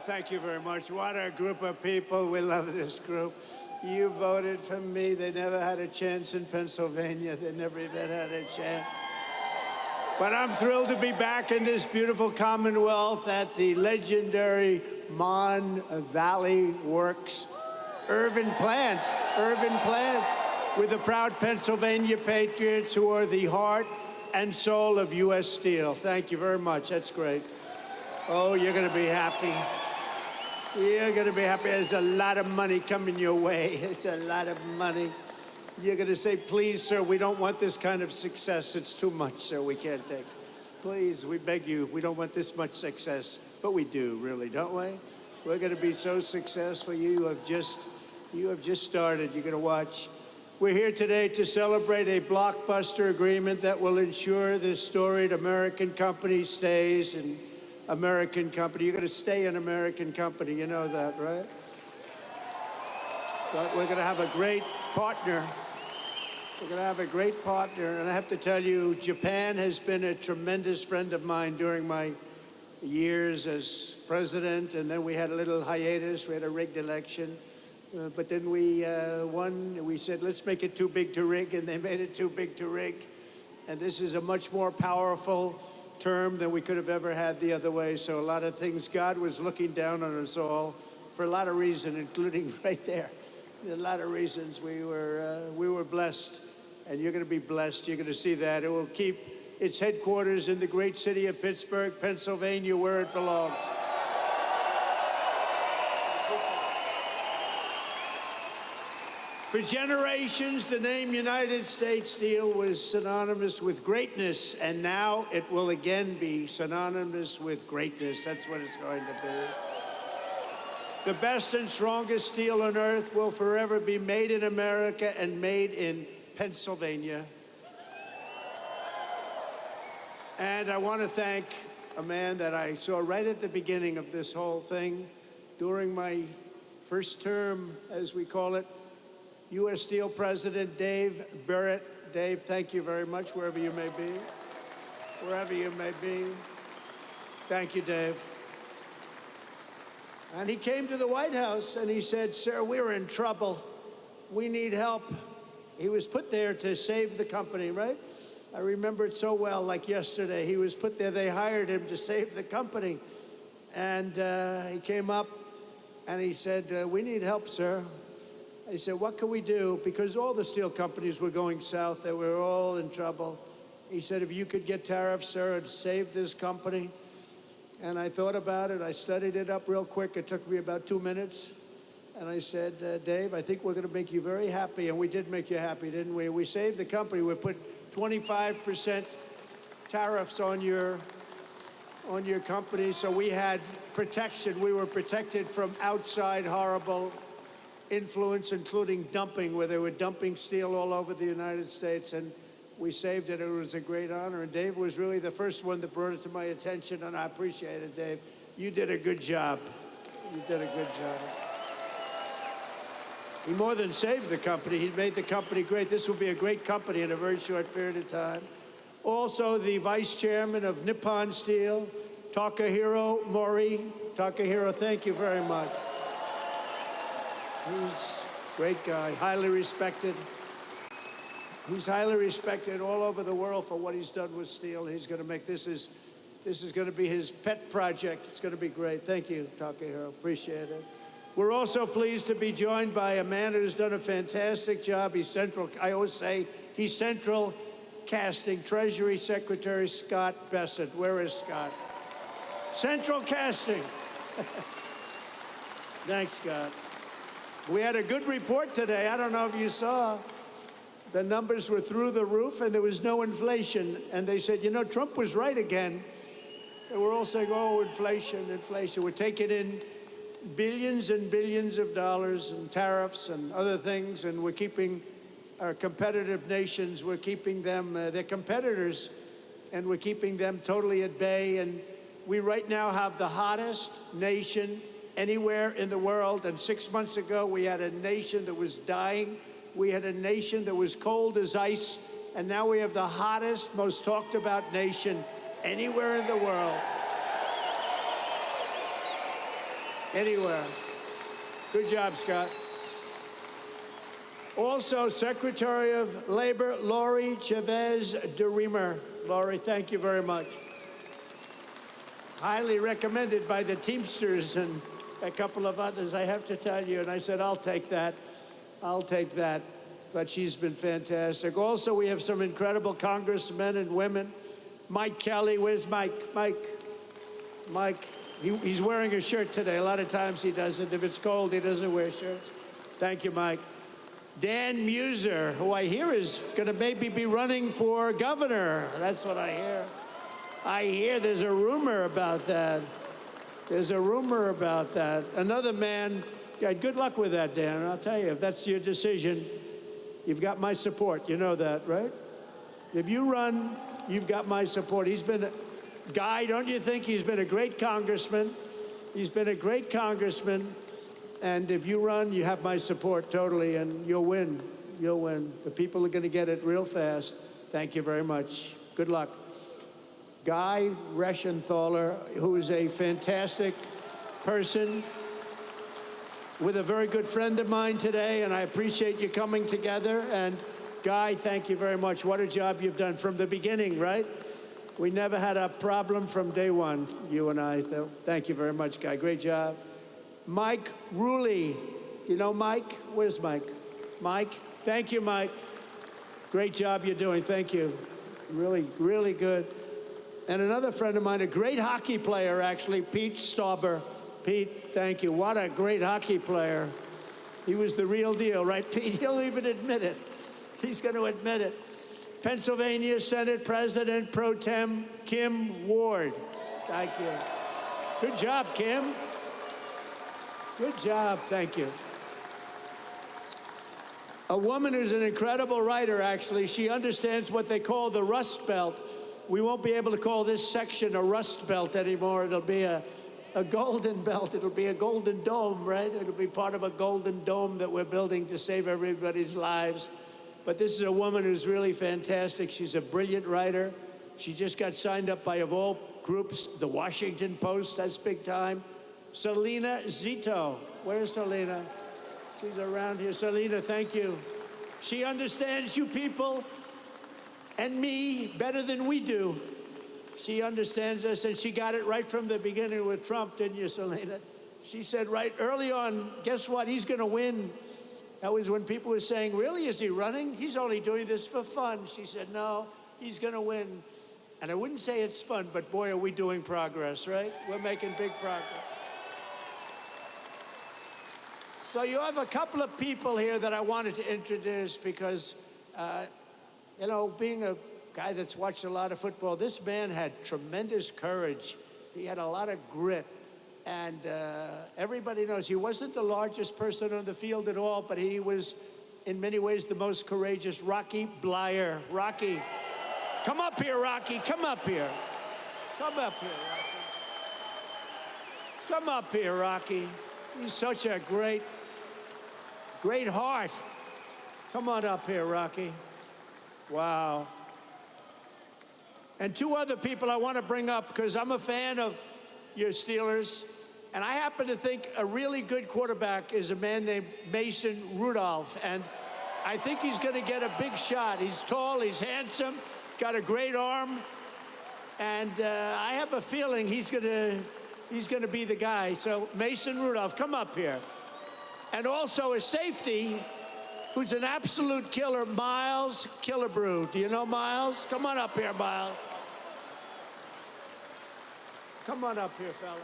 Thank you very much. What a group of people. We love this group. You voted for me. They never had a chance in Pennsylvania. They never even had a chance. But I'm thrilled to be back in this beautiful Commonwealth at the legendary Mon Valley Works Irving plant, with the proud Pennsylvania Patriots who are the heart and soul of U.S. Steel. Thank you very much. That's great. Oh, you're going to be happy. You're going to be happy. There's a lot of money coming your way. It's a lot of money. You're going to say, please, sir, we don't want this kind of success. It's too much, sir. We can't take it. Please, we beg you, we don't want this much success. But we do, really, don't we? We're going to be so successful. You have just started. You're going to watch. We're here today to celebrate a blockbuster agreement that will ensure this storied American company stays an American company. You're going to stay an American company. You know that, right? But we're going to have a great partner. We're going to have a great partner. And I have to tell you, Japan has been a tremendous friend of mine during my years as president. And then we had a little hiatus. We had a rigged election. But then we won. We said, let's make it too big to rig. And they made it too big to rig. And this is a much more powerful term than we could have ever had the other way. So a lot of things, God was looking down on us all for a lot of reasons, including right there. A lot of reasons we were blessed, and you're going to be blessed. You're going to see that. It will keep its headquarters in the great city of Pittsburgh, Pennsylvania, where it belongs. For generations, the name United States Steel was synonymous with greatness, and now it will again be synonymous with greatness. That's what it's going to be. The best and strongest steel on earth will forever be made in America and made in Pennsylvania. And I want to thank a man that I saw right at the beginning of this whole thing, during my first term, as we call it, U.S. Steel President Dave Burritt. Dave, thank you very much, wherever you may be. Wherever you may be. Thank you, Dave. And he came to the White House and he said, sir, we're in trouble. We need help. He was put there to save the company, right? I remember it so well, like yesterday. He was put there, they hired him to save the company. And he came up and he said, we need help, sir. I said, what can we do? Because all the steel companies were going south. They were all in trouble. He said, if you could get tariffs, sir, and save this company. And I thought about it. I studied it up real quick. It took me about 2 minutes. And I said, Dave, I think we're going to make you very happy. And we did make you happy, didn't we? We saved the company. We put 25% tariffs on your company. So we had protection. We were protected from outside horrible influence, including dumping, where they were dumping steel all over the United States, and we saved it. It was a great honor, and Dave was really the first one that brought it to my attention, and I appreciate it, Dave. You did a good job. You did a good job. He more than saved the company. He made the company great. This will be a great company in a very short period of time. Also, the vice chairman of Nippon Steel, Takahiro Mori. Takahiro, thank you very much. He's a great guy, highly respected. He's highly respected all over the world for what he's done with steel. He's going to make this is going to be his pet project. It's going to be great. Thank you, Takahiro. Appreciate it. We're also pleased to be joined by a man who's done a fantastic job. He's central. I always say he's central casting. Treasury Secretary Scott Bessent. Where is Scott? Central casting. Thanks, Scott. We had a good report today. I don't know if you saw. The numbers were through the roof, and there was no inflation. And they said, you know, Trump was right again. They were all saying, oh, inflation, inflation. We're taking in billions and billions of dollars in tariffs and other things, and we're keeping our competitive nations, we're keeping them, they're competitors, and we're keeping them totally at bay. And we right now have the hottest nation anywhere in the world. And 6 months ago, we had a nation that was dying. We had a nation that was cold as ice. And now we have the hottest, most talked about nation anywhere in the world. anywhere. Good job, Scott. Also, Secretary of Labor, Lori Chavez DeRemer. Lori, thank you very much. Highly recommended by the Teamsters and a couple of others, I have to tell you. And I said, I'll take that. I'll take that. But she's been fantastic. Also, we have some incredible congressmen and women. Mike Kelly, where's Mike? Mike, he's wearing a shirt today. A lot of times he doesn't. If it's cold, he doesn't wear shirts. Thank you, Mike. Dan Muser, who I hear is going to maybe be running for governor. That's what I hear. I hear there's a rumor about that. There's a rumor about that. Another man, yeah, good luck with that, Dan. I'll tell you, if that's your decision, you've got my support. You know that, right? If you run, you've got my support. He's been, Guy, don't you think he's been a great congressman? He's been a great congressman. And if you run, you have my support totally, and you'll win. You'll win. The people are going to get it real fast. Thank you very much. Good luck. Guy Reschenthaler, who is a fantastic person, with a very good friend of mine today, and I appreciate you coming together. And Guy, thank you very much. What a job you've done from the beginning, right? We never had a problem from day one, you and I. So thank you very much, Guy. Great job. Mike Ruley. You know Mike? Where's Mike? Mike? Thank you, Mike. Great job you're doing. Thank you. Really, really good. And another friend of mine, a great hockey player, actually, Pete Stauber. Pete, thank you. What a great hockey player. He was the real deal, right, Pete? He'll even admit it. He's going to admit it. Pennsylvania Senate President Pro Tem Kim Ward. Thank you. Good job, Kim. Good job. Thank you. A woman who's an incredible writer, actually. She understands what they call the Rust Belt. We won't be able to call this section a Rust Belt anymore. It'll be a golden belt. It'll be a golden dome, right? It'll be part of a golden dome that we're building to save everybody's lives. But this is a woman who's really fantastic. She's a brilliant writer. She just got signed up by, of all groups, the Washington Post. That's big time. Selena Zito. Where's Selena? She's around here. Selena, thank you. She understands you people and me better than we do. She understands us, and she got it right from the beginning with Trump, didn't you, Selena? She said right early on, guess what? He's going to win. That was when people were saying, really, is he running? He's only doing this for fun. She said, no, he's going to win. And I wouldn't say it's fun, but boy, are we doing progress, right? We're making big progress. So you have a couple of people here that I wanted to introduce because, you know, being a guy that's watched a lot of football, this man had tremendous courage. He had a lot of grit. And everybody knows he wasn't the largest person on the field at all, but he was, in many ways, the most courageous. Rocky Bleier. Rocky. Come up here, Rocky. Come up here. Come up here, Rocky. Come up here, Rocky. He's such a great heart. Come on up here, Rocky. Wow. And two other people I want to bring up because I'm a fan of your Steelers. And I happen to think a really good quarterback is a man named Mason Rudolph. And I think he's going to get a big shot. He's tall, he's handsome, got a great arm. And I have a feeling he's going to be the guy. So Mason Rudolph, come up here. And also a safety who's an absolute killer, Miles Killebrew. Do you know Miles? Come on up here, Miles. Come on up here, fellas.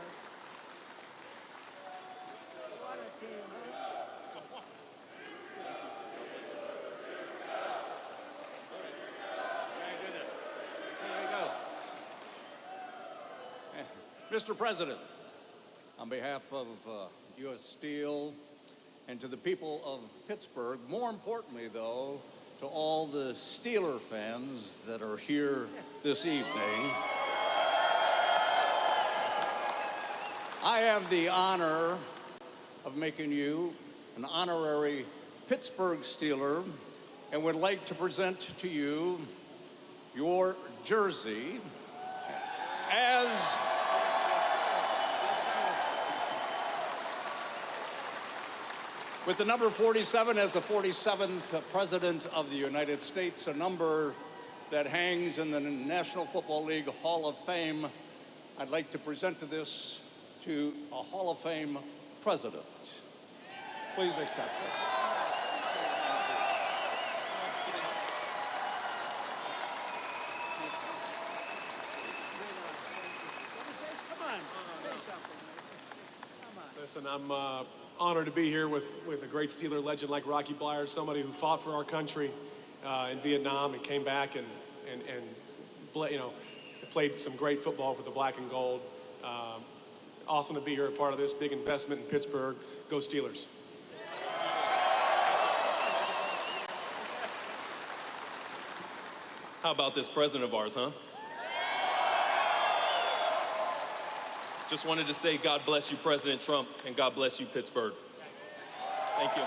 What a team, huh? Mr. President, on behalf of U.S. Steel and to the people of Pittsburgh, more importantly, though, to all the Steeler fans that are here this evening, I have the honor of making you an honorary Pittsburgh Steeler and would like to present to you your jersey With the number 47 as the 47th President of the United States, a number that hangs in the National Football League Hall of Fame, I'd like to present to a Hall of Fame president. Please accept it. Listen, I'm honored to be here with a great Steeler legend like Rocky Bleier, somebody who fought for our country in Vietnam and came back and played some great football for the black and gold. Awesome to be here, a part of this big investment in Pittsburgh. Go Steelers. How about this president of ours, huh? Just wanted to say God bless you, President Trump, and God bless you, Pittsburgh. Thank you.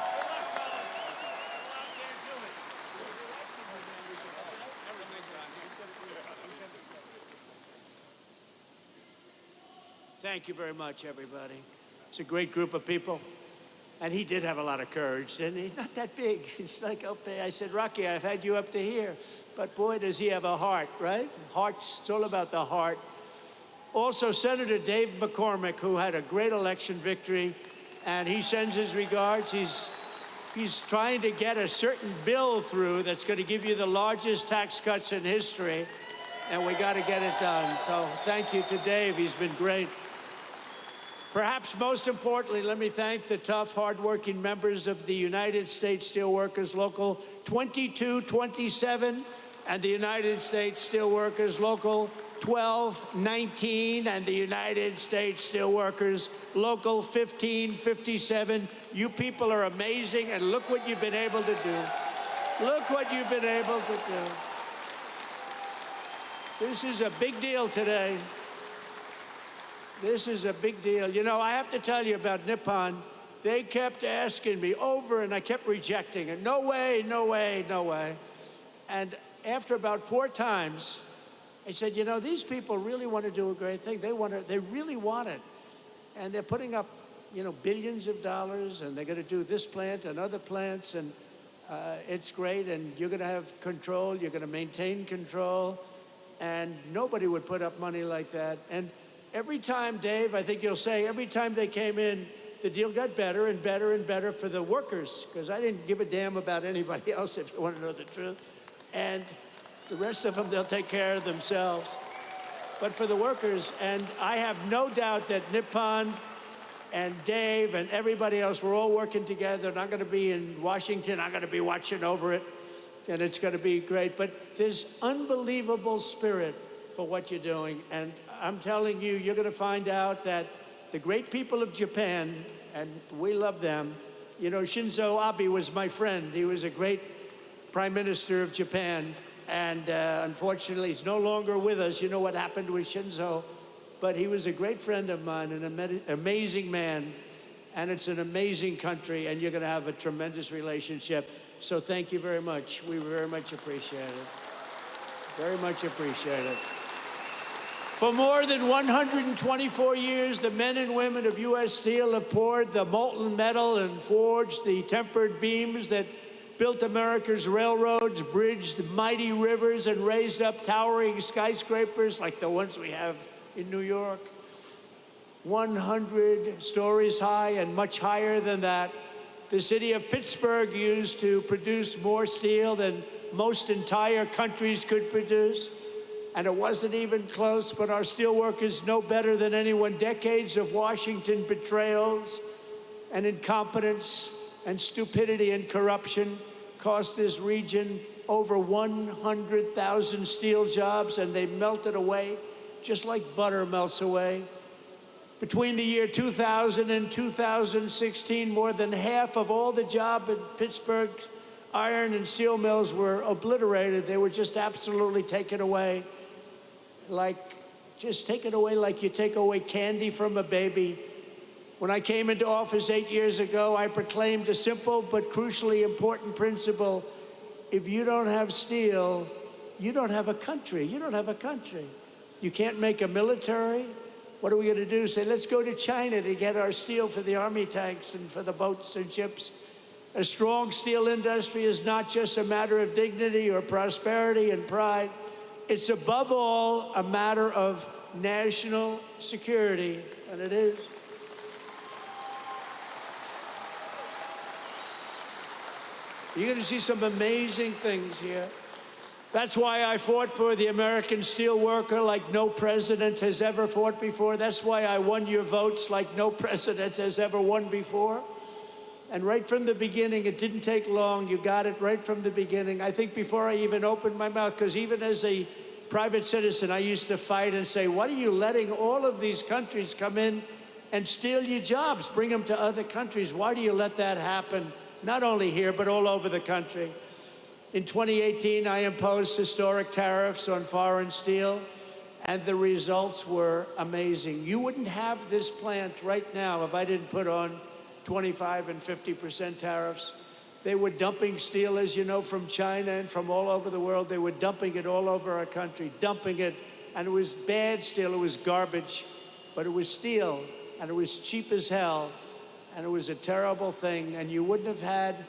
Thank you very much, everybody. It's a great group of people. And he did have a lot of courage, didn't he? Not that big. It's like up there. I said, Rocky, I've had you up to here. But boy, does he have a heart, right? Hearts, it's all about the heart. Also, Senator Dave McCormick, who had a great election victory, and he sends his regards. He's trying to get a certain bill through that's going to give you the largest tax cuts in history, and we got to get it done. So thank you to Dave. He's been great. Perhaps most importantly, let me thank the tough, hardworking members of the United States Steelworkers Local 2227 and the United States Steelworkers Local 1219 and the United States Steelworkers Local 1557. You people are amazing, and look what you've been able to do. Look what you've been able to do. This is a big deal today. This is a big deal. You know, I have to tell you about Nippon. They kept asking me over, and I kept rejecting it. No way, no way, no way. And after about 4 times, I said, you know, these people really want to do a great thing. They really want it. And they're putting up, you know, billions of dollars, and they're going to do this plant and other plants, and it's great, and you're going to have control. You're going to maintain control, and nobody would put up money like that. And every time, Dave, I think you'll say, every time they came in, the deal got better and better and better for the workers, because I didn't give a damn about anybody else, if you want to know the truth. And the rest of them, they'll take care of themselves. But for the workers, and I have no doubt that Nippon and Dave and everybody else, we're all working together, and I'm going to be in Washington. I'm going to be watching over it, and it's going to be great. But there's unbelievable spirit for what you're doing, and I'm telling you, you're going to find out that the great people of Japan, and we love them. You know, Shinzo Abe was my friend. He was a great Prime Minister of Japan, and unfortunately, he's no longer with us. You know what happened with Shinzo, but he was a great friend of mine, an amazing man, and it's an amazing country, and you're going to have a tremendous relationship. So thank you very much. We very much appreciate it. Very much appreciate it. For more than 124 years, the men and women of U.S. Steel have poured the molten metal and forged the tempered beams that built America's railroads, bridged mighty rivers, and raised up towering skyscrapers like the ones we have in New York. 100 stories high and much higher than that. The city of Pittsburgh used to produce more steel than most entire countries could produce. And it wasn't even close, but our steelworkers know better than anyone. Decades of Washington betrayals and incompetence and stupidity and corruption cost this region over 100,000 steel jobs, and they melted away just like butter melts away. Between the year 2000 and 2016, more than half of all the jobs in Pittsburgh iron and steel mills were obliterated. They were just absolutely taken away. Just taken away like you take away candy from a baby. When I came into office 8 years ago, I proclaimed a simple but crucially important principle. If you don't have steel, you don't have a country. You don't have a country. You can't make a military. What are we going to do? Say, let's go to China to get our steel for the army tanks and for the boats and ships. A strong steel industry is not just a matter of dignity or prosperity and pride. It's above all a matter of national security, and it is. You're going to see some amazing things here. That's why I fought for the American steelworker like no president has ever fought before. That's why I won your votes like no president has ever won before. And right from the beginning, it didn't take long. You got it right from the beginning. I think before I even opened my mouth, because even as a private citizen, I used to fight and say, what are you letting all of these countries come in and steal your jobs, bring them to other countries? Why do you let that happen? Not only here, but all over the country. In 2018, I imposed historic tariffs on foreign steel, and the results were amazing. You wouldn't have this plant right now if I didn't put on 25% and 50% tariffs. They were dumping steel, as you know, from China and from all over the world. They were dumping it all over our country, dumping it. And it was bad steel, it was garbage, but it was steel, and it was cheap as hell, and it was a terrible thing. And you wouldn't have had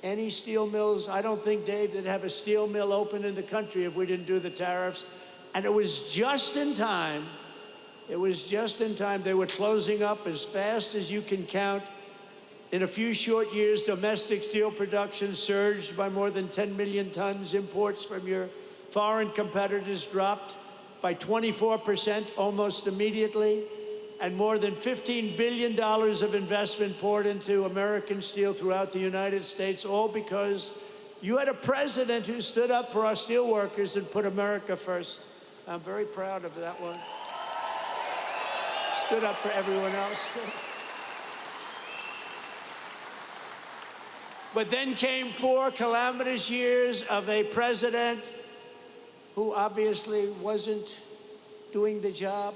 any steel mills, I don't think, Dave, that'd have a steel mill open in the country if we didn't do the tariffs. And it was just in time. It was just in time. They were closing up as fast as you can count. In a few short years, domestic steel production surged by more than 10 million tons. Imports from your foreign competitors dropped by 24% almost immediately. And more than $15 billion of investment poured into American steel throughout the United States, all because you had a president who stood up for our steel workers and put America first. I'm very proud of that one. Stood up for everyone else, too. But then came 4 calamitous years of a president who obviously wasn't doing the job.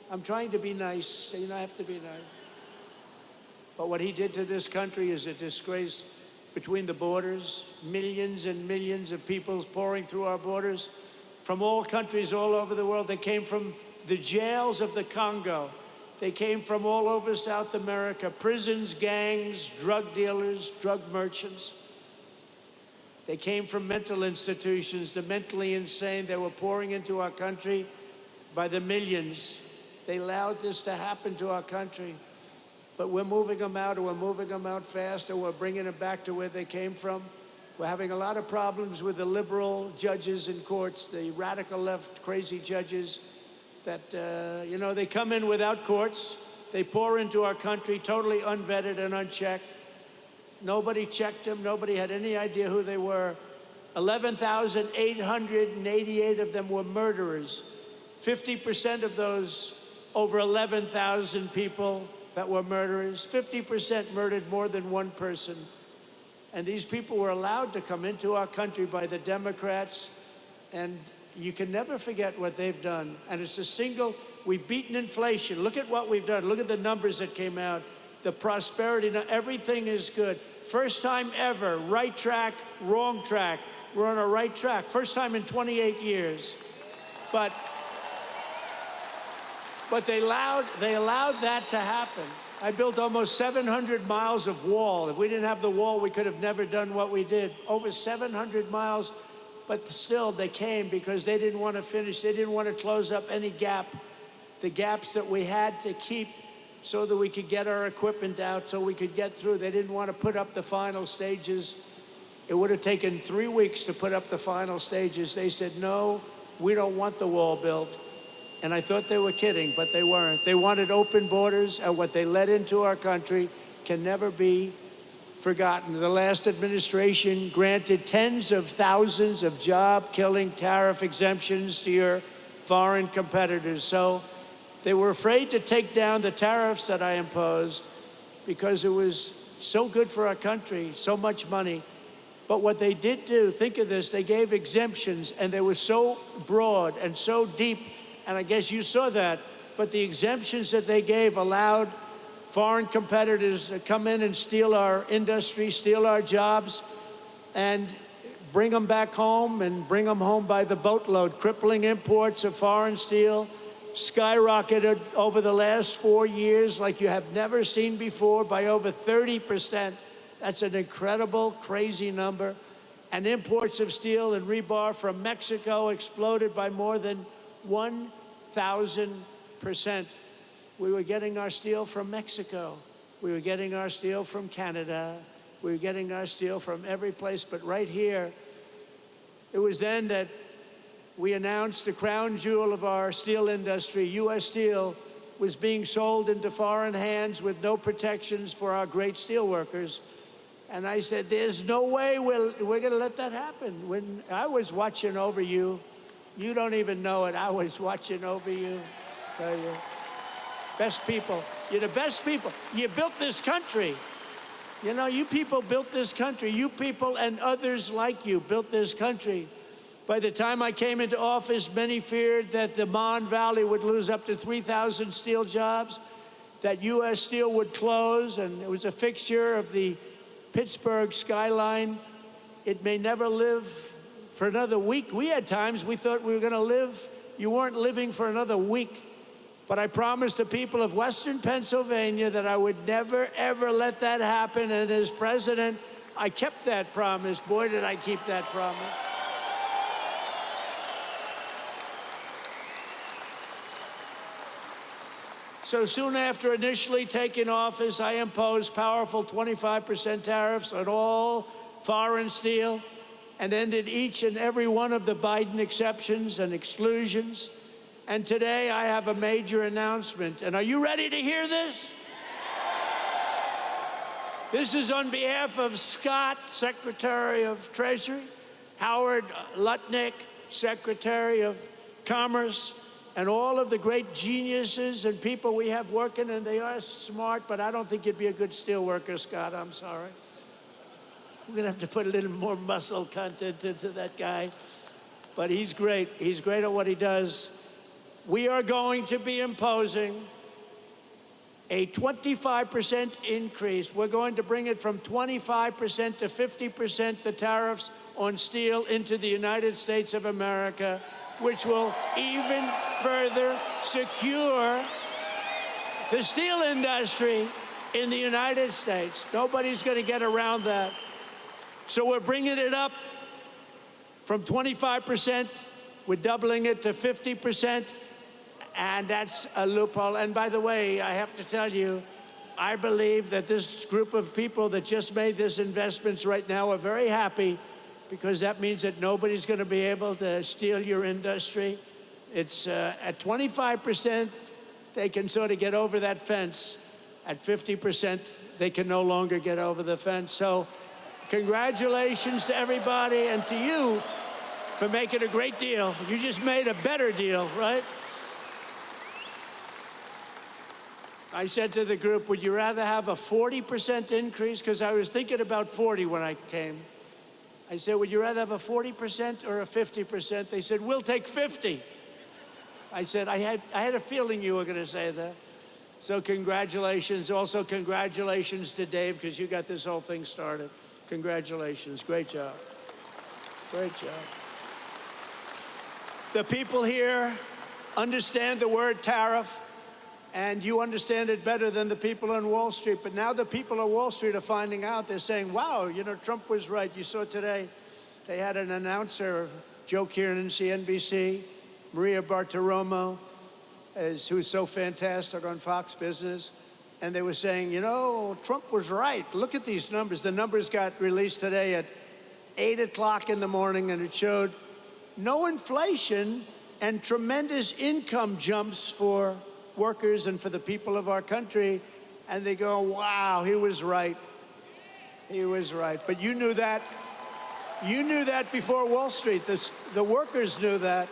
I'm trying to be nice, so you know I have to be nice. But what he did to this country is a disgrace. Between the borders, millions and millions of people pouring through our borders from all countries all over the world. They came from the jails of the Congo. They came from all over South America, prisons, gangs, drug dealers, drug merchants. They came from mental institutions, the mentally insane. They were pouring into our country by the millions. They allowed this to happen to our country. But we're moving them out, or we're moving them out fast, or we're bringing them back to where they came from. We're having a lot of problems with the liberal judges in courts, the radical left crazy judges that, you know, they come in without courts. They pour into our country totally unvetted and unchecked. Nobody checked them. Nobody had any idea who they were. 11,888 of them were murderers. 50% of those over 11,000 people that were murderers, 50% murdered more than one person. And these people were allowed to come into our country by the Democrats, and you can never forget what they've done. And it's a single, we've beaten inflation. Look at what we've done. Look at the numbers that came out. The prosperity, now everything is good. First time ever, right track, wrong track. We're on a right track. First time in 28 years. But they allowed that to happen. I built almost 700 miles of wall. If we didn't have the wall, we could have never done what we did. Over 700 miles, but still they came because they didn't want to finish. They didn't want to close up any gap, the gaps that we had to keep so that we could get our equipment out, so we could get through. They didn't want to put up the final stages. It would have taken 3 weeks to put up the final stages. They said, no, we don't want the wall built. And I thought they were kidding, but they weren't. They wanted open borders, and what they let into our country can never be forgotten. The last administration granted tens of thousands of job-killing tariff exemptions to your foreign competitors. So they were afraid to take down the tariffs that I imposed because it was so good for our country, so much money. But what they did do, think of this, they gave exemptions, and they were so broad and so deep. And I guess you saw that, but the exemptions that they gave allowed foreign competitors to come in and steal our industry, steal our jobs, and bring them back home, and bring them home by the boatload. Crippling imports of foreign steel skyrocketed over the last 4 years like you have never seen before by over 30%. That's an incredible, crazy number. And imports of steel and rebar from Mexico exploded by more than 1,000%. We were getting our steel from Mexico. We were getting our steel from Canada. We were getting our steel from every place, but right here, it was then that we announced the crown jewel of our steel industry, U.S. Steel, was being sold into foreign hands with no protections for our great steel workers. And I said, there's no way we're going to let that happen. When I was watching over you, you don't even know it, I was watching over you. I tell you, best people. You're the best people. You built this country. You know, you people built this country. You people and others like you built this country. By the time I came into office, many feared that the Mon Valley would lose up to 3,000 steel jobs, that U.S. Steel would close, and it was a fixture of the Pittsburgh skyline. It may never live for another week. We had times we thought we were going to live. You weren't living for another week. But I promised the people of Western Pennsylvania that I would never, ever let that happen. And as president, I kept that promise. Boy, did I keep that promise. So soon after initially taking office, I imposed powerful 25% tariffs on all foreign steel and ended each and every one of the Biden exceptions and exclusions. And today I have a major announcement. And are you ready to hear this? This is on behalf of Scott, Secretary of Treasury, Howard Lutnick, Secretary of Commerce, and all of the great geniuses and people we have working, and they are smart, but I don't think you'd be a good steel worker, Scott, I'm sorry. We're gonna have to put a little more muscle content into that guy. But he's great. He's great at what he does. We are going to be imposing a 25% increase. We're going to bring it from 25% to 50%, the tariffs on steel into the United States of America, which will even further secure the steel industry in the United States. Nobody's going to get around that. So we're bringing it up from 25%. We're doubling it to 50%. And that's a loophole. And by the way, I have to tell you, I believe that this group of people that just made these investments right now are very happy, because that means that nobody's going to be able to steal your industry. It's at 25%, they can sort of get over that fence. At 50%, they can no longer get over the fence. So congratulations to everybody and to you for making a great deal. You just made a better deal, right? I said to the group, would you rather have a 40% increase? Because I was thinking about 40 when I came. I said, would you rather have a 40% or a 50%? They said, we'll take 50. I said, I had a feeling you were going to say that. So congratulations. Also, congratulations to Dave, because you got this whole thing started. Congratulations. Great job. Great job. The people here understand the word tariff, and you understand it better than the people on Wall Street. But now the people on Wall Street are finding out. They're saying, wow, you know, Trump was right. You saw today, they had an announcer, Joe Kiernan, CNBC, Maria Bartiromo, who's so fantastic on Fox Business. And they were saying, you know, Trump was right. Look at these numbers. The numbers got released today at 8 o'clock in the morning, and it showed no inflation and tremendous income jumps for workers and for the people of our country. And they go, wow, he was right. He was right. But you knew that. You knew that before Wall Street. The workers knew that.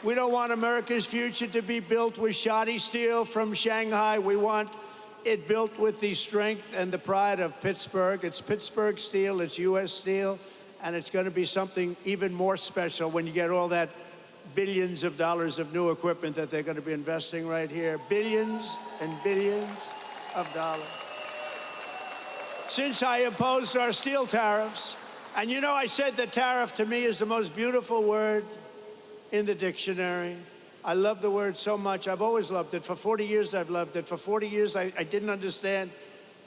We don't want America's future to be built with shoddy steel from Shanghai. We want it built with the strength and the pride of Pittsburgh. It's Pittsburgh steel, it's U.S. Steel, and it's going to be something even more special when you get all that billions of dollars of new equipment that they're going to be investing right here. Billions and billions of dollars. Since I imposed our steel tariffs, and you know, I said that tariff to me is the most beautiful word in the dictionary. I love the word so much. I've always loved it. For 40 years, I've loved it. For 40 years, I didn't understand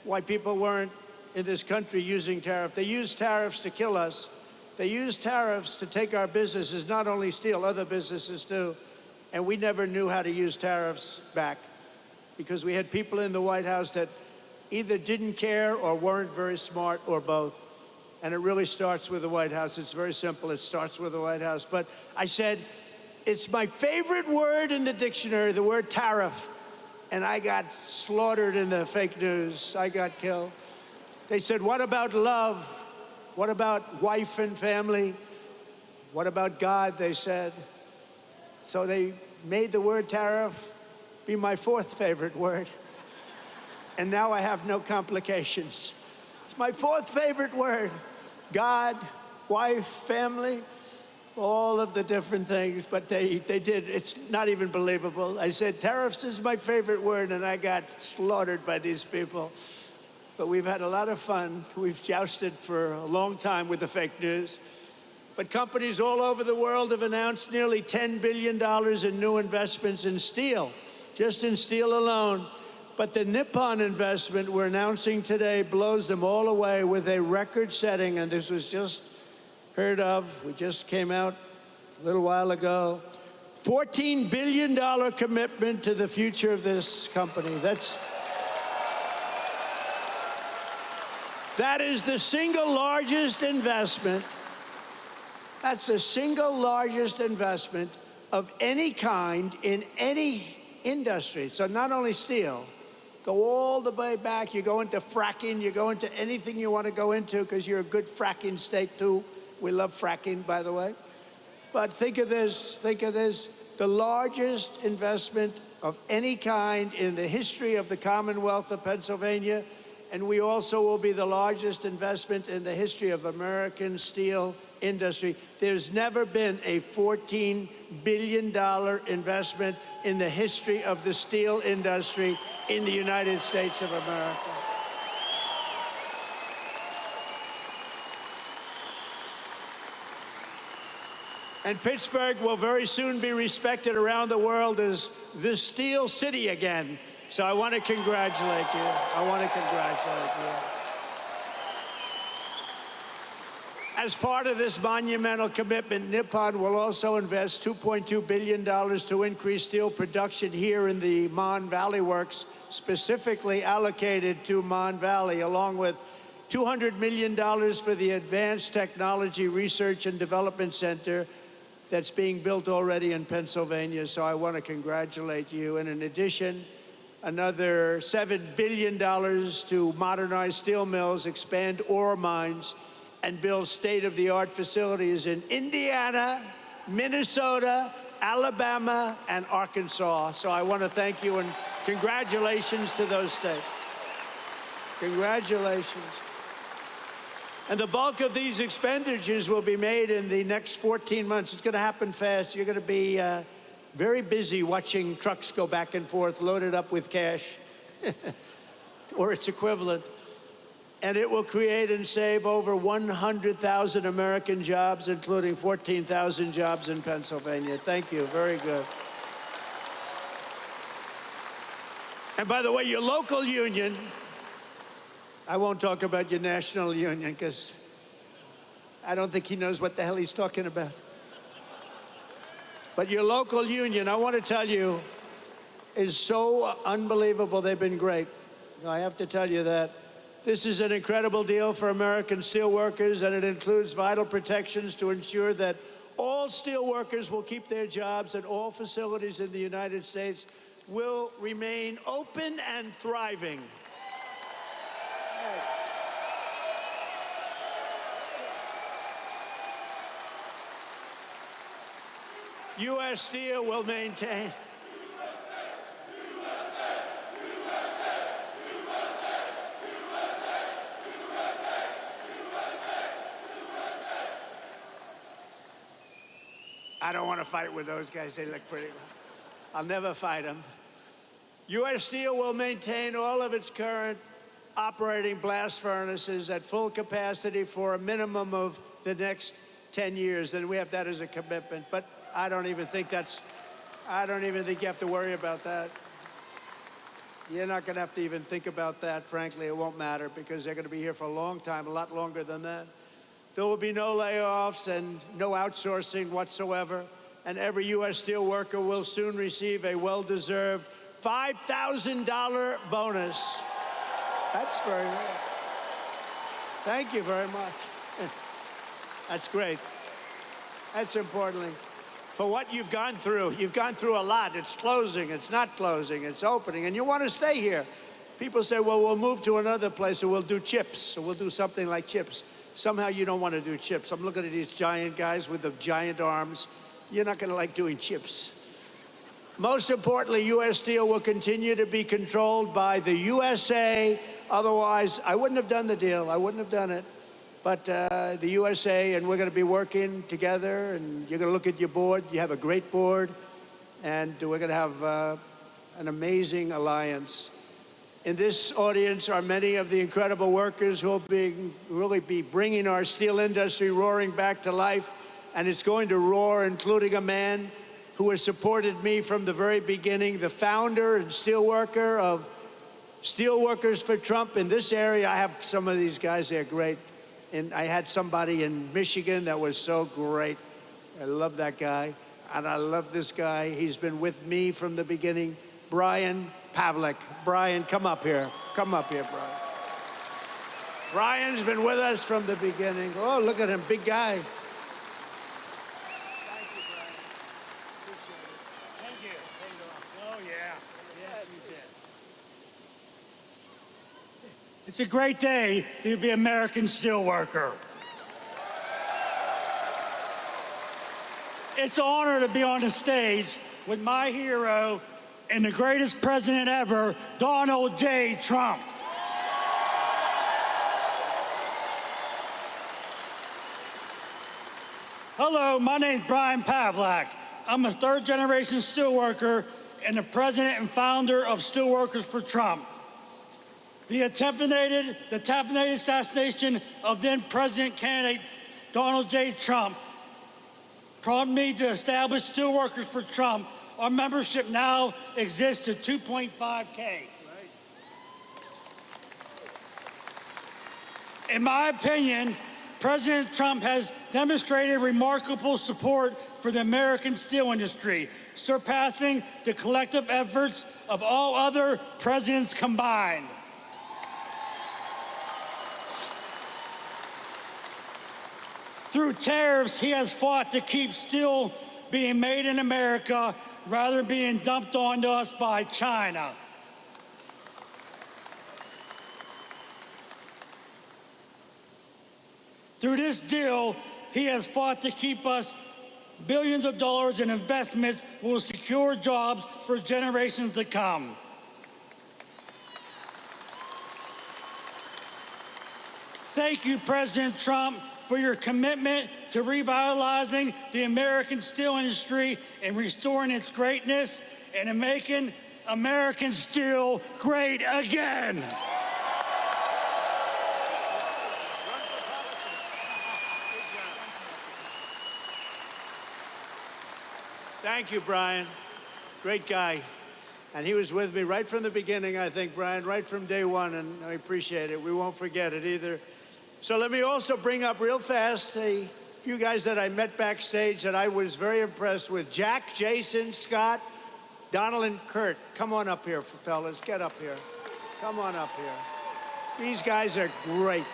why people weren't in this country using tariff. They use tariffs to kill us. They use tariffs to take our businesses, not only steel, other businesses too. And we never knew how to use tariffs back because we had people in the White House that either didn't care or weren't very smart or both. And it really starts with the White House. It's very simple. It starts with the White House. But I said, it's my favorite word in the dictionary, the word tariff. And I got slaughtered in the fake news. I got killed. They said, what about love? What about wife and family? What about God, they said. So they made the word tariff be my fourth favorite word. And now I have no complications. It's my fourth favorite word. God, wife, family, all of the different things, but they did. It's not even believable. I said, tariffs is my favorite word, and I got slaughtered by these people. But we've had a lot of fun. We've jousted for a long time with the fake news. But companies all over the world have announced nearly $10 billion in new investments in steel, just in steel alone. But the Nippon investment we're announcing today blows them all away with a record-setting, and this was just heard of, we just came out a little while ago, $14 billion commitment to the future of this company. That is the single largest investment. That's the single largest investment of any kind in any industry. So not only steel, go all the way back. You go into fracking, you go into anything you want to go into because you're a good fracking state too. We love fracking, by the way. But think of this, the largest investment of any kind in the history of the Commonwealth of Pennsylvania, and we also will be the largest investment in the history of American steel industry. There's never been a $14 billion investment in the history of the steel industry in the United States of America. And Pittsburgh will very soon be respected around the world as the Steel City again. So I want to congratulate you. As part of this monumental commitment, Nippon will also invest $2.2 billion to increase steel production here in the Mon Valley Works, specifically allocated to Mon Valley, along with $200 million for the Advanced Technology Research and Development Center that's being built already in Pennsylvania. So I want to congratulate you. And in addition, another $7 billion to modernize steel mills, expand ore mines, and build state-of-the-art facilities in Indiana, Minnesota, Alabama, and Arkansas. So I want to thank you and congratulations to those states. Congratulations. And the bulk of these expenditures will be made in the next 14 months. It's going to happen fast. You're going to be very busy watching trucks go back and forth loaded up with cash or its equivalent. And it will create and save over 100,000 American jobs, including 14,000 jobs in Pennsylvania. Thank you. Very good. And by the way, your local union, I won't talk about your national union because I don't think he knows what the hell he's talking about. But your local union, I want to tell you, is so unbelievable. They've been great. I have to tell you that. This is an incredible deal for American steelworkers, and it includes vital protections to ensure that all steelworkers will keep their jobs and all facilities in the United States will remain open and thriving. U.S. Steel will maintain. I don't want to fight with those guys. They look pretty. I'll never fight them. U.S. Steel will maintain all of its current operating blast furnaces at full capacity for a minimum of the next 10 years, and we have that as a commitment. But I don't even think you have to worry about that. You're not going to have to even think about that. Frankly, it won't matter because they're going to be here for a long time, a lot longer than that. There will be no layoffs and no outsourcing whatsoever. And every U.S. steel worker will soon receive a well-deserved $5,000 bonus. That's very good. Thank you very much. That's great. That's importantly. For what you've gone through a lot. It's closing, it's not closing, it's opening, and you want to stay here. People say, well, we'll move to another place, or we'll do chips, or we'll do something like chips. Somehow you don't want to do chips. I'm looking at these giant guys with the giant arms. You're not going to like doing chips. Most importantly, U.S. Steel will continue to be controlled by the USA. Otherwise, I wouldn't have done the deal. I wouldn't have done it. But the USA, and we're going to be working together, and you're going to look at your board. You have a great board, and we're going to have an amazing alliance. In this audience are many of the incredible workers who will really be bringing our steel industry roaring back to life, and it's going to roar, including a man who has supported me from the very beginning, the founder and steelworker of Steelworkers for Trump in this area. I have some of these guys, they're great. And I had somebody in Michigan that was so great. I love that guy. And I love this guy. He's been with me from the beginning. Brian Pavlik. Brian, come up here. Come up here, Brian. Brian's been with us from the beginning. Oh, look at him, big guy. Thank you, Brian. Appreciate it. Thank you. Oh, yeah. Yeah, you did. It's a great day to be an American steelworker. It's an honor to be on the stage with my hero and the greatest president ever, Donald J. Trump. Hello, my name's Brian Pavlik. I'm a third-generation steelworker and the president and founder of Steelworkers for Trump. The attempted assassination of then-president candidate Donald J. Trump prompted me to establish Steelworkers for Trump. Our membership now exists at 2.5K. In my opinion, President Trump has demonstrated remarkable support for the American steel industry, surpassing the collective efforts of all other presidents combined. Through tariffs, he has fought to keep steel being made in America rather than being dumped onto us by China. Through this deal, he has fought to keep us billions of dollars in investments that will secure jobs for generations to come. Thank you, President Trump, for your commitment to revitalizing the American steel industry and restoring its greatness and in making American steel great again. Thank you, Brian. Great guy. And he was with me right from the beginning, I think, Brian, right from day one, and I appreciate it. We won't forget it either. So let me also bring up real fast a few guys that I met backstage that I was very impressed with. Jack, Jason, Scott, Donald, and Kurt. Come on up here, fellas. Get up here. Come on up here. These guys are great.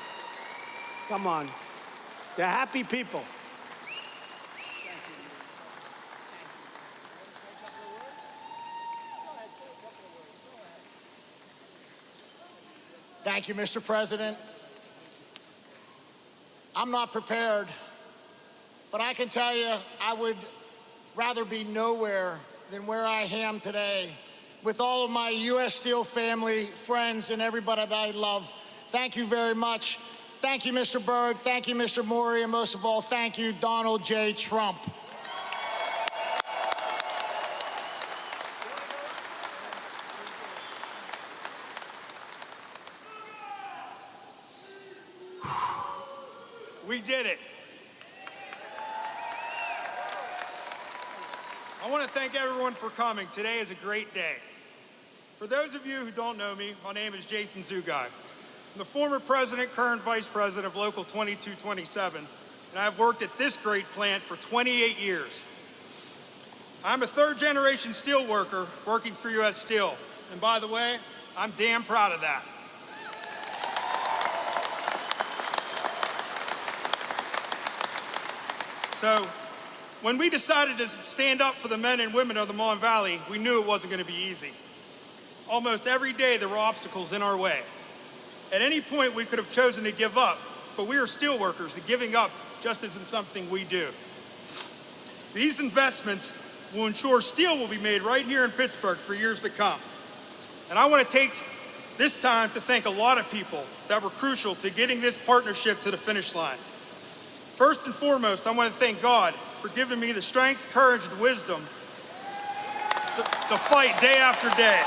Come on. They're happy people. Thank you, Mr. President. I'm not prepared, but I can tell you I would rather be nowhere than where I am today with all of my U.S. Steel family, friends, and everybody that I love. Thank you very much. Thank you, Mr. Berg. Thank you, Mr. Maury, and most of all, thank you, Donald J. Trump. We did it. I want to thank everyone for coming. Today is a great day. For those of you who don't know me, my name is Jason Zugai. I'm the former president, current vice president of Local 2227, and I've worked at this great plant for 28 years. I'm a third-generation steel worker working for U.S. Steel, and by the way, I'm damn proud of that. So, when we decided to stand up for the men and women of the Mon Valley, we knew it wasn't going to be easy. Almost every day there were obstacles in our way. At any point we could have chosen to give up, but we are steel workers, and giving up just isn't something we do. These investments will ensure steel will be made right here in Pittsburgh for years to come. And I want to take this time to thank a lot of people that were crucial to getting this partnership to the finish line. First and foremost, I want to thank God for giving me the strength, courage, and wisdom to fight day after day.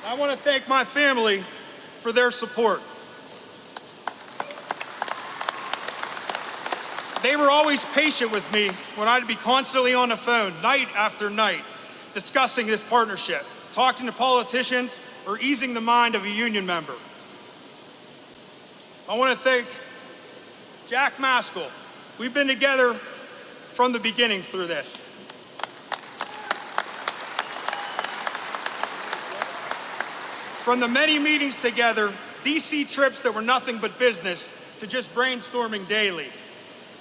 I want to thank my family for their support. They were always patient with me when I'd be constantly on the phone, night after night, discussing this partnership, talking to politicians, or easing the mind of a union member. I want to thank Jack Maskell. We've been together from the beginning through this. From the many meetings together, DC trips that were nothing but business, to just brainstorming daily.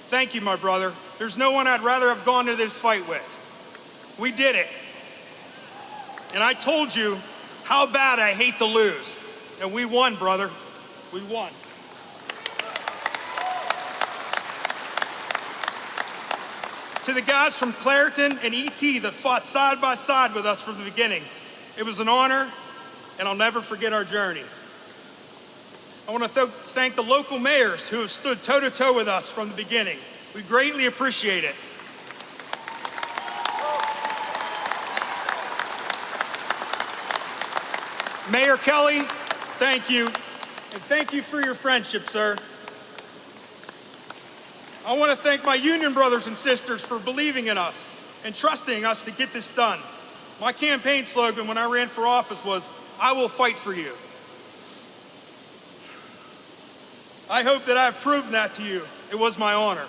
Thank you, my brother. There's no one I'd rather have gone to this fight with. We did it. And I told you how bad I hate to lose. And we won, brother. We won. To the guys from Clairton and ET that fought side by side with us from the beginning, it was an honor, and I'll never forget our journey. I want to thank the local mayors who have stood toe-to-toe with us from the beginning. We greatly appreciate it. Mayor Kelly, thank you, and thank you for your friendship, sir. I want to thank my union brothers and sisters for believing in us and trusting us to get this done. My campaign slogan when I ran for office was, "I will fight for you." I hope that I've proven that to you. It was my honor.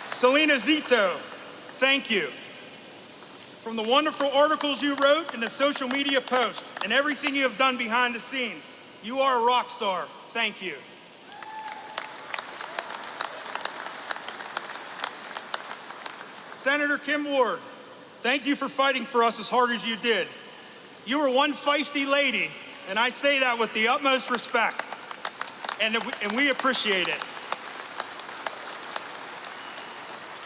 Selena Zito, thank you. From the wonderful articles you wrote and the social media posts and everything you have done behind the scenes, you are a rock star. Thank you. Senator Kim Ward, thank you for fighting for us as hard as you did. You were one feisty lady, and I say that with the utmost respect, and we appreciate it.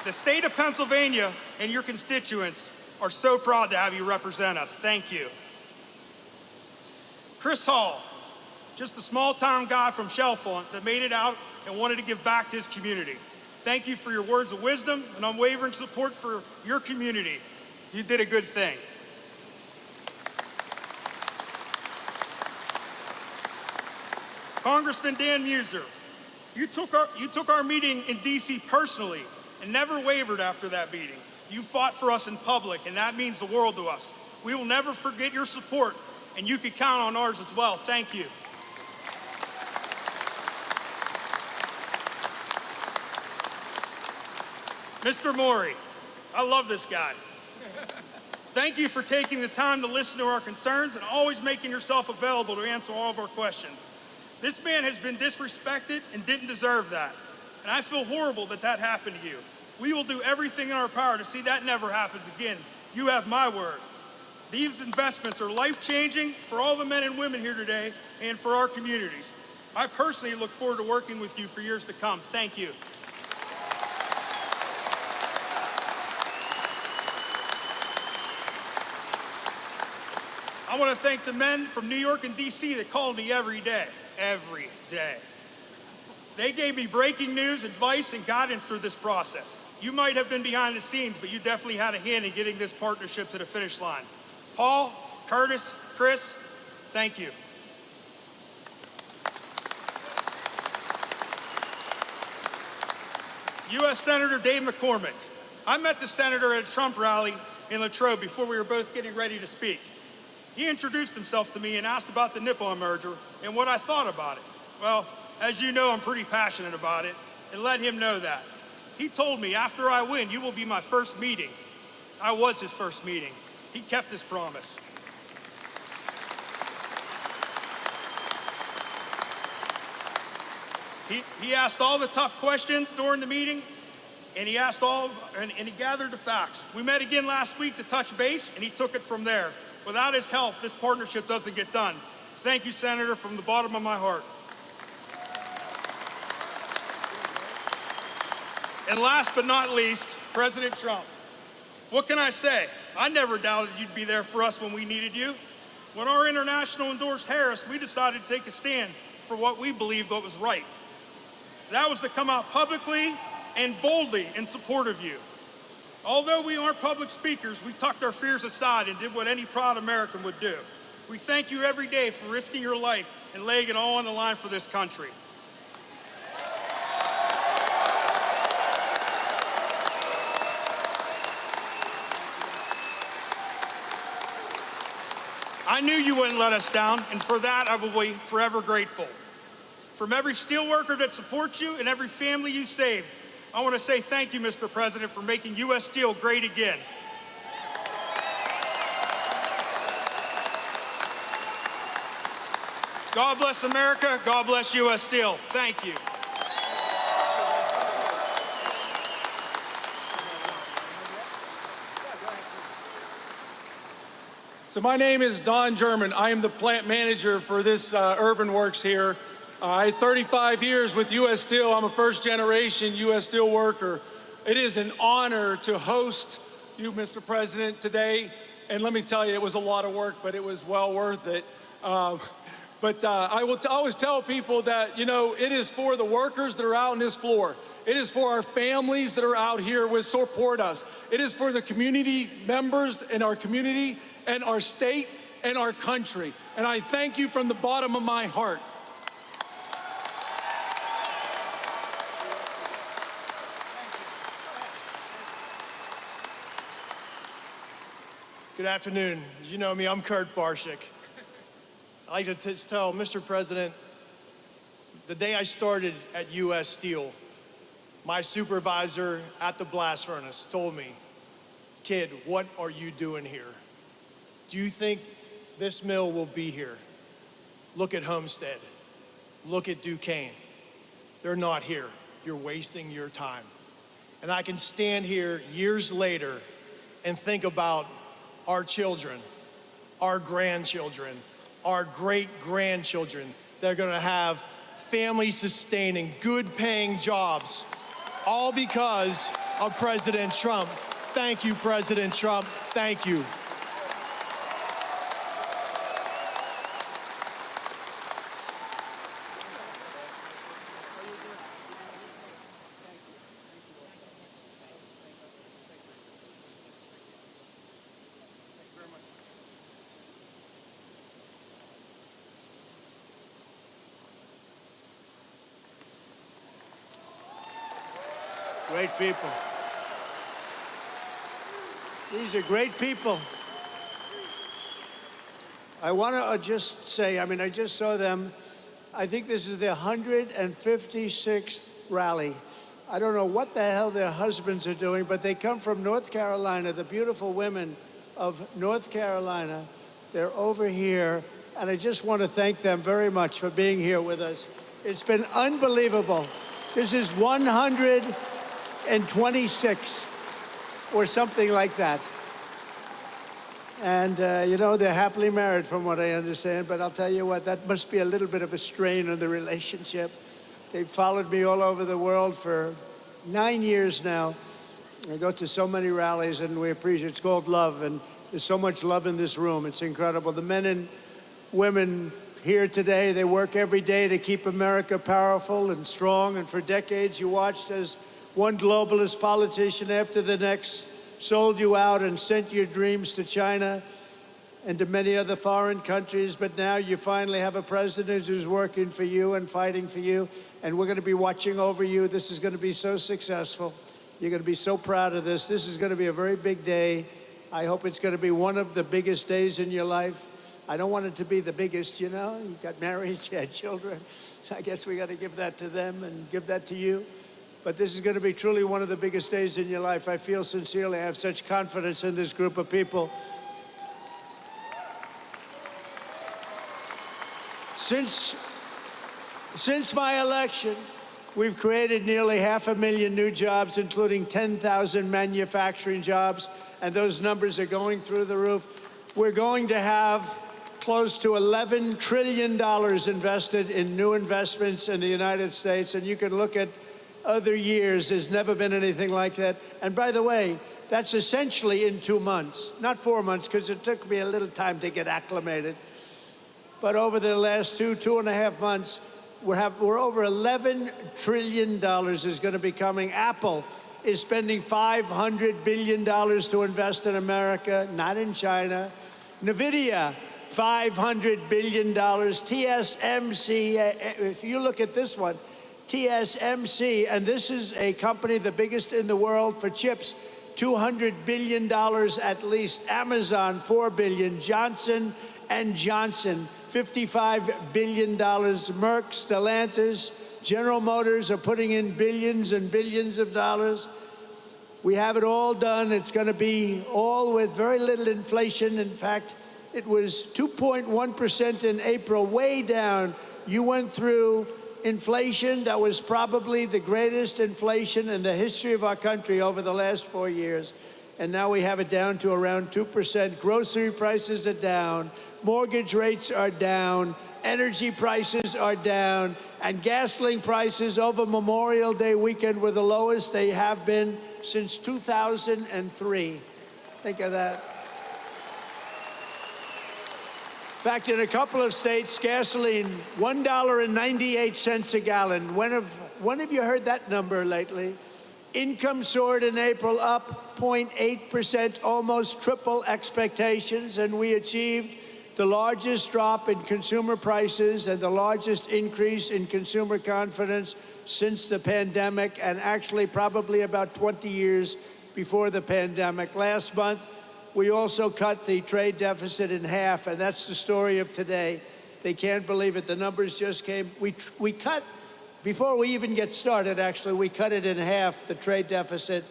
The state of Pennsylvania and your constituents are so proud to have you represent us. Thank you. Chris Hall, just a small-town guy from Chalfont that made it out and wanted to give back to his community. Thank you for your words of wisdom and unwavering support for your community. You did a good thing. Congressman Dan Muser, you took our meeting in DC personally and never wavered after that meeting. You fought for us in public, and that means the world to us. We will never forget your support, and you can count on ours as well. Thank you. Mr. Maury, I love this guy. Thank you for taking the time to listen to our concerns and always making yourself available to answer all of our questions. This man has been disrespected and didn't deserve that. And I feel horrible that that happened to you. We will do everything in our power to see that never happens again. You have my word. These investments are life-changing for all the men and women here today and for our communities. I personally look forward to working with you for years to come. Thank you. I want to thank the men from New York and DC that called me every day. Every day. They gave me breaking news, advice, and guidance through this process. You might have been behind the scenes, but you definitely had a hand in getting this partnership to the finish line. Paul, Curtis, Chris, thank you. U.S. Senator Dave McCormick. I met the senator at a Trump rally in Latrobe before we were both getting ready to speak. He introduced himself to me and asked about the Nippon merger and what I thought about it. Well, as you know, I'm pretty passionate about it, and let him know that. He told me, after I win, you will be my first meeting. I was his first meeting. He kept his promise. He asked all the tough questions during the meeting, and he asked and he gathered the facts. We met again last week to touch base, and he took it from there. Without his help, this partnership doesn't get done. Thank you, Senator, from the bottom of my heart. And last but not least, President Trump. What can I say? I never doubted you'd be there for us when we needed you. When our international endorsed Harris, we decided to take a stand for what we believed what was right. That was to come out publicly and boldly in support of you. Although we aren't public speakers, we tucked our fears aside and did what any proud American would do. We thank you every day for risking your life and laying it all on the line for this country. I knew you wouldn't let us down, and for that I will be forever grateful. From every steelworker that supports you and every family you saved, I want to say thank you, Mr. President, for making U.S. Steel great again. God bless America. God bless U.S. Steel. Thank you. So my name is Don German. I am the plant manager for this Urban Works here. I had 35 years with U.S. Steel. I'm a first-generation U.S. Steel worker. It is an honor to host you, Mr. President, today. And let me tell you, it was a lot of work, but it was well worth it. I will always tell people that, you know, it is for the workers that are out on this floor. It is for our families that are out here who support us. It is for the community members in our community and our state and our country. And I thank you from the bottom of my heart. Good afternoon. As you know me, I'm Kurt Barshik. I'd like to tell Mr. President, the day I started at U.S. Steel, my supervisor at the blast furnace told me, "Kid, what are you doing here? Do you think this mill will be here? Look at Homestead. Look at Duquesne. They're not here. You're wasting your time." And I can stand here years later and think about our children, our grandchildren, our great-grandchildren that are gonna have family-sustaining, good-paying jobs, all because of President Trump. Thank you, President Trump. Thank you. Great people. These are great people. I want to just say, I mean, I just saw them. I think this is their 156th rally. I don't know what the hell their husbands are doing, but they come from North Carolina, the beautiful women of North Carolina. They're over here, and I just want to thank them very much for being here with us. It's been unbelievable. This is 126 or something like that. And, you know, they're happily married from what I understand, but I'll tell you what, that must be a little bit of a strain on the relationship. They've followed me all over the world for 9 years now. I go to so many rallies, and we appreciate it. It's called love, and there's so much love in this room. It's incredible. The men and women here today, they work every day to keep America powerful and strong, and for decades you watched as one globalist politician after the next sold you out and sent your dreams to China. and to many other foreign countries, but now you finally have a president who's working for you and fighting for you, and we're going to be watching over you. This is going to be so successful. You're going to be so proud of this. This is going to be a very big day. I hope it's going to be one of the biggest days in your life. I don't want it to be the biggest, you know. You got married, you had children. I guess we got to give that to them and give that to you. But this is going to be truly one of the biggest days in your life. I feel sincerely, I have such confidence in this group of people. Since my election, we've created nearly 500,000 new jobs, including 10,000 manufacturing jobs, and those numbers are going through the roof. We're going to have close to $11 trillion invested in new investments in the United States, and you can look at other years. There's never been anything like that. And by the way, that's essentially in 2 months, not 4 months, because it took me a little time to get acclimated. But over the last 2.5 months, we're over $11 trillion is going to be coming. Apple is spending $500 billion to invest in America, not in China. NVIDIA, $500 billion. TSMC, if you look at this one, TSMC, and this is a company the biggest in the world for chips, $200 billion at least. Amazon, $4 billion. Johnson & Johnson, $55 billion. Merck, Stellantis, General Motors are putting in billions and billions of dollars. We have it all done. It's going to be all with very little inflation. In fact, it was 2.1% in April, way down. You went through inflation that was probably the greatest inflation in the history of our country over the last 4 years. And now we have it down to around 2%. Grocery prices are down. Mortgage rates are down. Energy prices are down. And gasoline prices over Memorial Day weekend were the lowest they have been since 2003. Think of that. In fact, in a couple of states, gasoline, $1.98 a gallon. When have you heard that number lately? Income soared in April, up 0.8%, almost triple expectations, and we achieved the largest drop in consumer prices and the largest increase in consumer confidence since the pandemic, and actually probably about 20 years before the pandemic. Last month, we also cut the trade deficit in half, and that's the story of today. They can't believe it. The numbers just came. We cut, before we even get started, actually, we cut it in half, the trade deficit.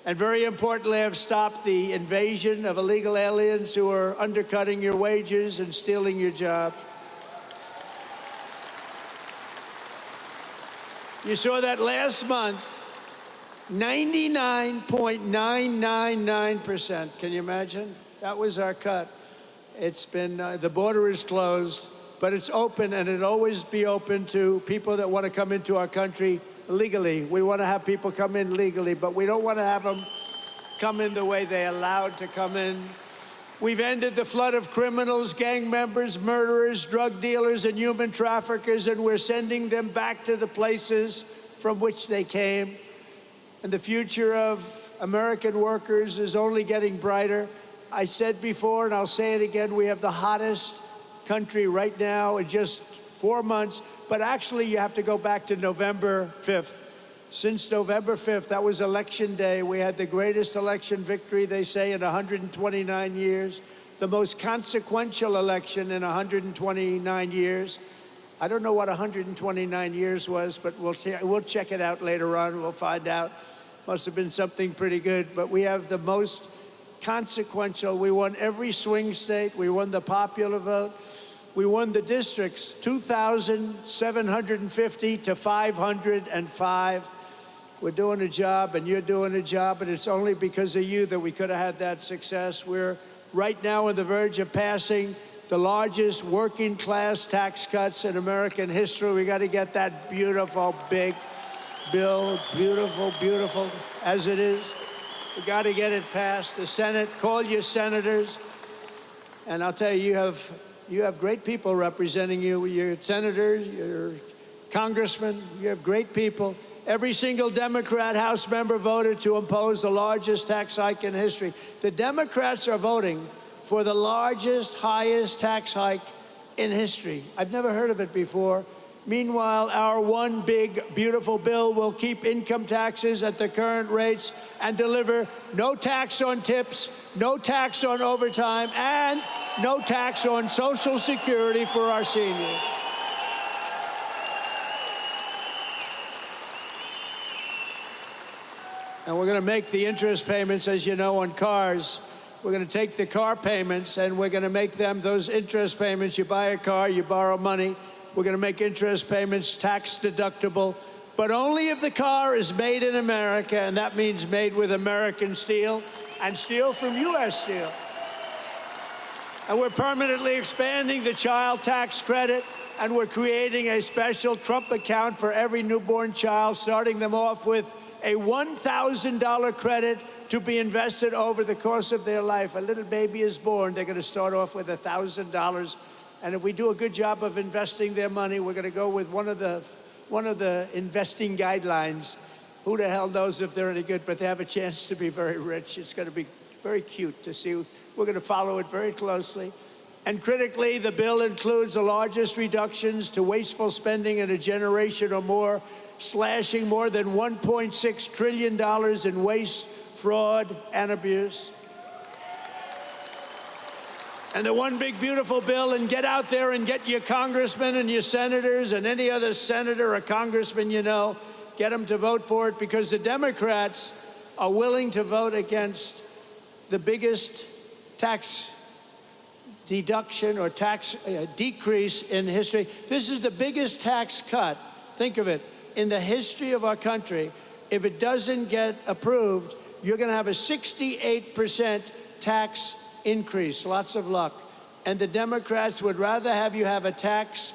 And very importantly, have stopped the invasion of illegal aliens who are undercutting your wages and stealing your jobs. You saw that last month. 99.999%. Can you imagine? That was our cut. It's been, the border is closed, but it's open, and it'll always be open to people that want to come into our country legally. We want to have people come in legally, but we don't want to have them come in the way they're allowed to come in. We've ended the flood of criminals, gang members, murderers, drug dealers, and human traffickers, and we're sending them back to the places from which they came. And the future of American workers is only getting brighter. I said before, and I'll say it again, we have the hottest country right now in just 4 months. But actually, you have to go back to November 5th. Since November 5th, that was election day, we had the greatest election victory, they say, in 129 years, the most consequential election in 129 years. I don't know what 129 years was, but we'll check it out later on. We'll find out. Must have been something pretty good. But we have the most consequential. We won every swing state. We won the popular vote. We won the districts, 2,750 to 505. We're doing a job, and you're doing a job, and it's only because of you that we could have had that success. We're right now on the verge of passing the largest working class tax cuts in American history. We got to get that beautiful, big bill, beautiful, beautiful as it is. We got to get it passed. The Senate, call your senators. And I'll tell you, you have great people representing you. Your senators, your congressmen, you have great people. Every single Democrat House member voted to impose the largest tax hike in history. The Democrats are voting for the largest, highest tax hike in history. I've never heard of it before. Meanwhile, our one big, beautiful bill will keep income taxes at the current rates and deliver no tax on tips, no tax on overtime, and no tax on Social Security for our seniors. And we're going to make the interest payments, as you know, on cars. We're going to take the car payments and we're going to make them, those interest payments, you buy a car, you borrow money, we're going to make interest payments tax deductible, but only if the car is made in America, and that means made with American steel and steel from U.S. Steel. And we're permanently expanding the child tax credit, and we're creating a special Trump account for every newborn child, starting them off with a $1,000 credit to be invested over the course of their life. A little baby is born, they're going to start off with $1,000. And if we do a good job of investing their money, we're going to go with one of the investing guidelines. Who the hell knows if they're any good, but they have a chance to be very rich. It's going to be very cute to see. We're going to follow it very closely. And critically, the bill includes the largest reductions to wasteful spending in a generation or more, slashing more than $1.6 trillion in waste, fraud, and abuse. And the one big beautiful bill, and get out there and get your congressmen and your senators and any other senator or congressman you know, get them to vote for it, because the Democrats are willing to vote against the biggest tax deduction or tax decrease in history. This is the biggest tax cut, think of it, in the history of our country. If it doesn't get approved, you're going to have a 68% tax increase. Lots of luck. And the Democrats would rather have you have a tax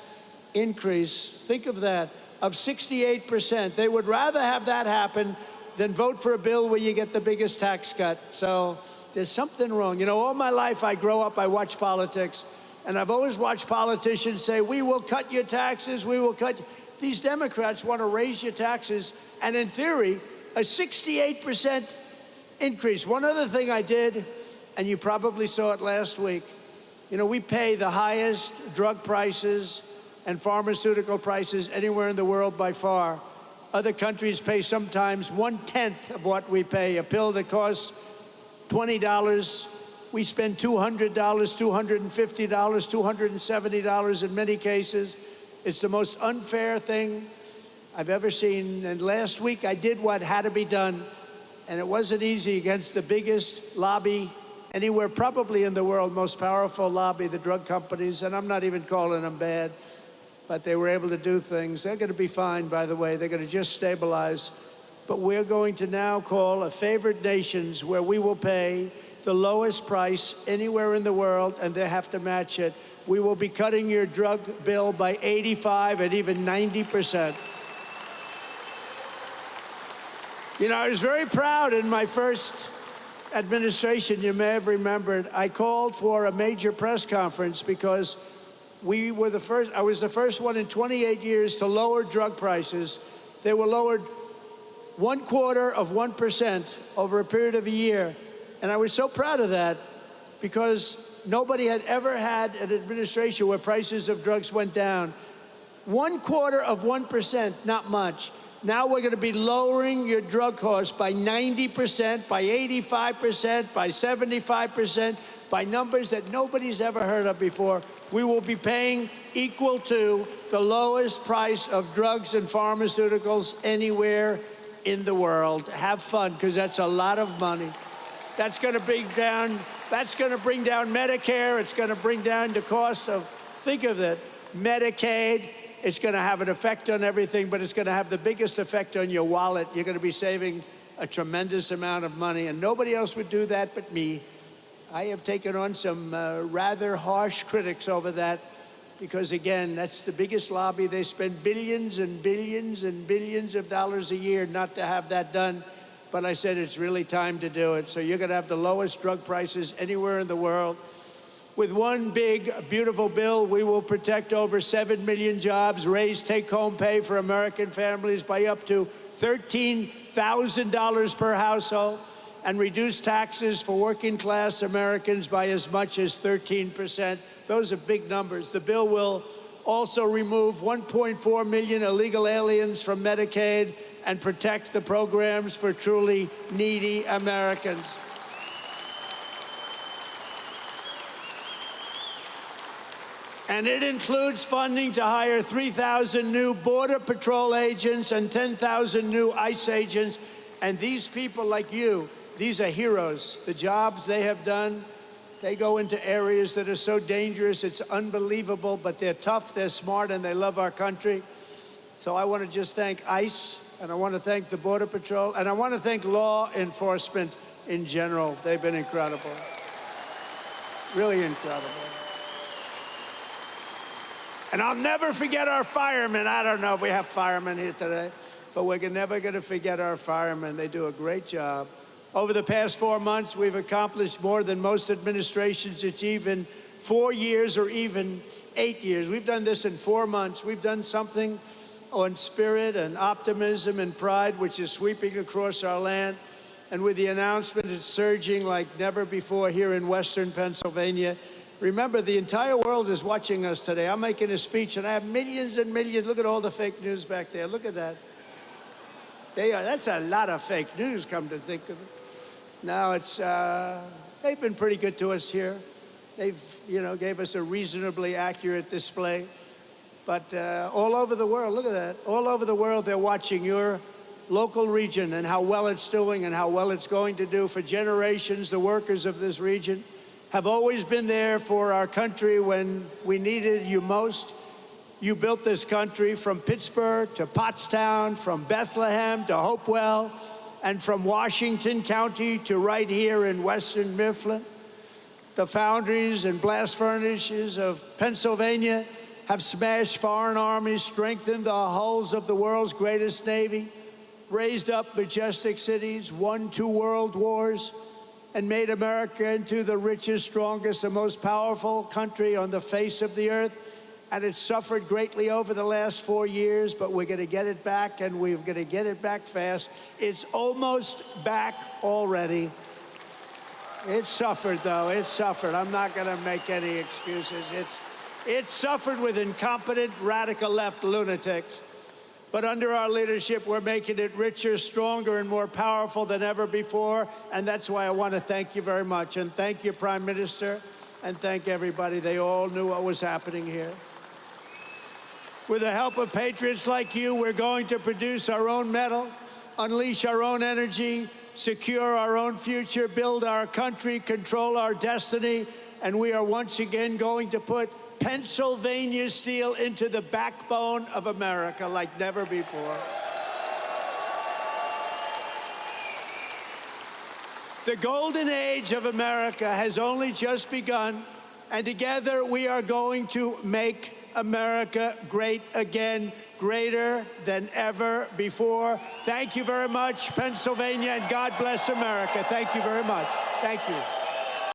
increase, think of that, of 68%. They would rather have that happen than vote for a bill where you get the biggest tax cut. So there's something wrong. You know, all my life I grow up, I watch politics, and I've always watched politicians say, we will cut your taxes, we will cut. These Democrats want to raise your taxes, and in theory, a 68% increase. One other thing I did, and you probably saw it last week, you know, we pay the highest drug prices and pharmaceutical prices anywhere in the world by far. Other countries pay sometimes 1/10 of what we pay. A pill that costs $20, we spend $200, $250, $270 in many cases. It's the most unfair thing I've ever seen. And last week I did what had to be done, and it wasn't easy against the biggest lobby anywhere probably in the world, most powerful lobby, the drug companies, and I'm not even calling them bad, but they were able to do things. They're going to be fine, by the way. They're going to just stabilize. But we're going to now call a favored nations where we will pay the lowest price anywhere in the world, and they have to match it. We will be cutting your drug bill by 85 and even 90%. You know, I was very proud in my first administration, you may have remembered, I called for a major press conference because we were the first, I was the first one in 28 years to lower drug prices. They were lowered 1/4% over a period of a year. And I was so proud of that because nobody had ever had an administration where prices of drugs went down. 1/4%, not much. Now we're going to be lowering your drug costs by 90%, by 85%, by 75%, by numbers that nobody's ever heard of before. We will be paying equal to the lowest price of drugs and pharmaceuticals anywhere in the world. Have fun, because that's a lot of money. That's going to bring down Medicare. It's going to bring down the cost of, think of it, Medicaid. It's going to have an effect on everything, but it's going to have the biggest effect on your wallet. You're going to be saving a tremendous amount of money, and nobody else would do that but me. I have taken on some rather harsh critics over that because, again, that's the biggest lobby. They spend billions and billions and billions of dollars a year not to have that done. But I said it's really time to do it. So you're going to have the lowest drug prices anywhere in the world. With one big, beautiful bill, we will protect over 7 million jobs, raise take-home pay for American families by up to $13,000 per household. and reduce taxes for working class Americans by as much as 13%. Those are big numbers. The bill will also remove 1.4 million illegal aliens from Medicaid and protect the programs for truly needy Americans. And it includes funding to hire 3,000 new Border Patrol agents and 10,000 new ICE agents. And these people like you, these are heroes. The jobs they have done, they go into areas that are so dangerous, it's unbelievable, but they're tough, they're smart, and they love our country. So I want to just thank ICE, and I want to thank the Border Patrol, and I want to thank law enforcement in general. They've been incredible. Really incredible. And I'll never forget our firemen. I don't know if we have firemen here today, but we're never going to forget our firemen. They do a great job. Over the past 4 months, we've accomplished more than most administrations achieve in 4 years or even 8 years. We've done this in 4 months. We've done something on spirit and optimism and pride, which is sweeping across our land. And with the announcement, it's surging like never before here in Western Pennsylvania. Remember, the entire world is watching us today. I'm making a speech, and I have millions and millions. Look at all the fake news back there. Look at that. That's a lot of fake news, come to think of it. Now, they've been pretty good to us here. They've, gave us a reasonably accurate display. But all over the world, look at that. All over the world, they're watching your local region and how well it's doing and how well it's going to do. For generations, the workers of this region have always been there for our country when we needed you most. You built this country from Pittsburgh to Pottstown, from Bethlehem to Hopewell, and from Washington County to right here in Western Mifflin. The foundries and blast furnaces of Pennsylvania have smashed foreign armies, strengthened the hulls of the world's greatest navy, raised up majestic cities, won 2 world wars, and made America into the richest, strongest, and most powerful country on the face of the earth. And it's suffered greatly over the last 4 years, but we're going to get it back, and we're going to get it back fast. It's almost back already. It suffered, though. It suffered. I'm not going to make any excuses. It suffered with incompetent, radical left lunatics. But under our leadership, we're making it richer, stronger, and more powerful than ever before. And that's why I want to thank you very much. And thank you, Prime Minister, and thank everybody. They all knew what was happening here. With the help of patriots like you, we're going to produce our own metal, unleash our own energy, secure our own future, build our country, control our destiny. And we are once again going to put Pennsylvania steel into the backbone of America like never before. The golden age of America has only just begun, and together we are going to make America great again, greater than ever before. Thank you very much, Pennsylvania, and God bless America. Thank you very much. Thank you.